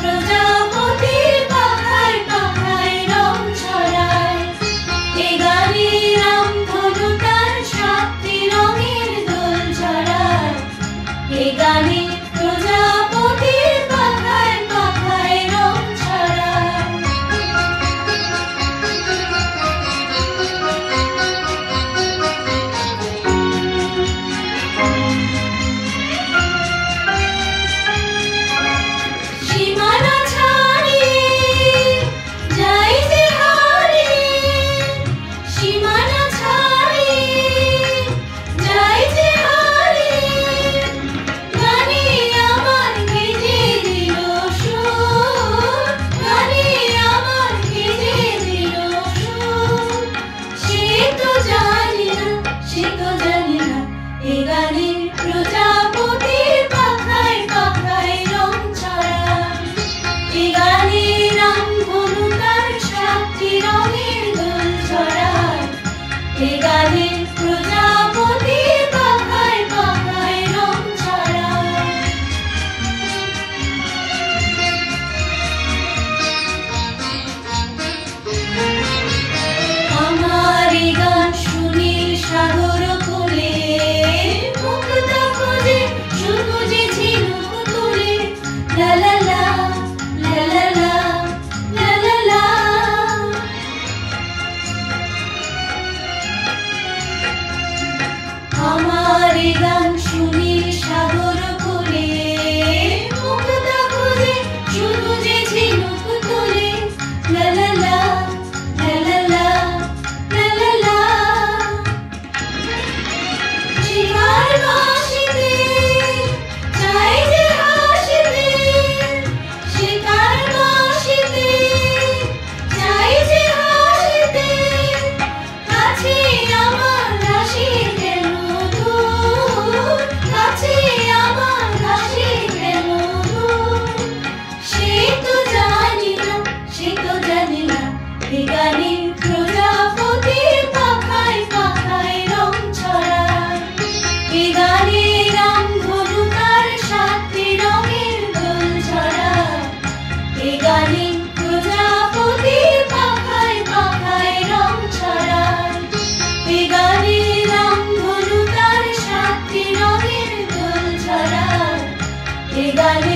প্রজাপতির পাখায় পাখায় রং ছড়ায়। এ গানে রামধনু তার সাতটি রঙের দোল ছড়ায়। এ গানে প্রজাপতির পাখায় পাখায় রং ছড়ায়। সীমানা ছাড়িয়ে যাই যে হারিয়ে, সীমানা ছাড়িয়ে যাই যে হারিয়ে, গানে আমার গেঁথে দিল সুর, গানে আমার গেঁথে দিল সুর। সে তো জানি না, সে তো জানি না, এ গানে প্রজাপতির পাখায় পাখায় রং ছড়ায়। এ গানে রামধনু তার সাতটি রঙের দোল ছড়ায়। এ গানে প্রজাপতির পাখায় পাখায় রং ছড়ায়। আমার এই গান সুনীল সাগর কোলে, মুক্তা খোঁজে সবুজে ঝিনুক তুলে। লা লা লা, লা লা লা, লা লা লা। আমার এই গান সুনীল সাগর কোলে, মুক্তা খোঁজে সবুজে ঝিনুক তুলে। লা লা লা, লা লা লা, লা লা লা। শিখার বাঁশিতে চাই যে হাসিতে, শিখার বাঁশিতে চাই যে হাসিতে। কাছে আমার ঘাসি কেন দূর, কাছে আমার ঘাসি কেন দূর। সে তো জানি না, সে তো জানি না, এ গানে প্রজাপতির পাখায় পাখায় রং ছড়ায়। এ গানে রামধনু তার সাতটি রঙের দোল ছড়ায়। এ গানে প্রজাপতির পাখায় পাখায় রং ছড়ায়। এ গানে রামধনু তার সাতটি রঙের দোল ছড়ায়। এ গানে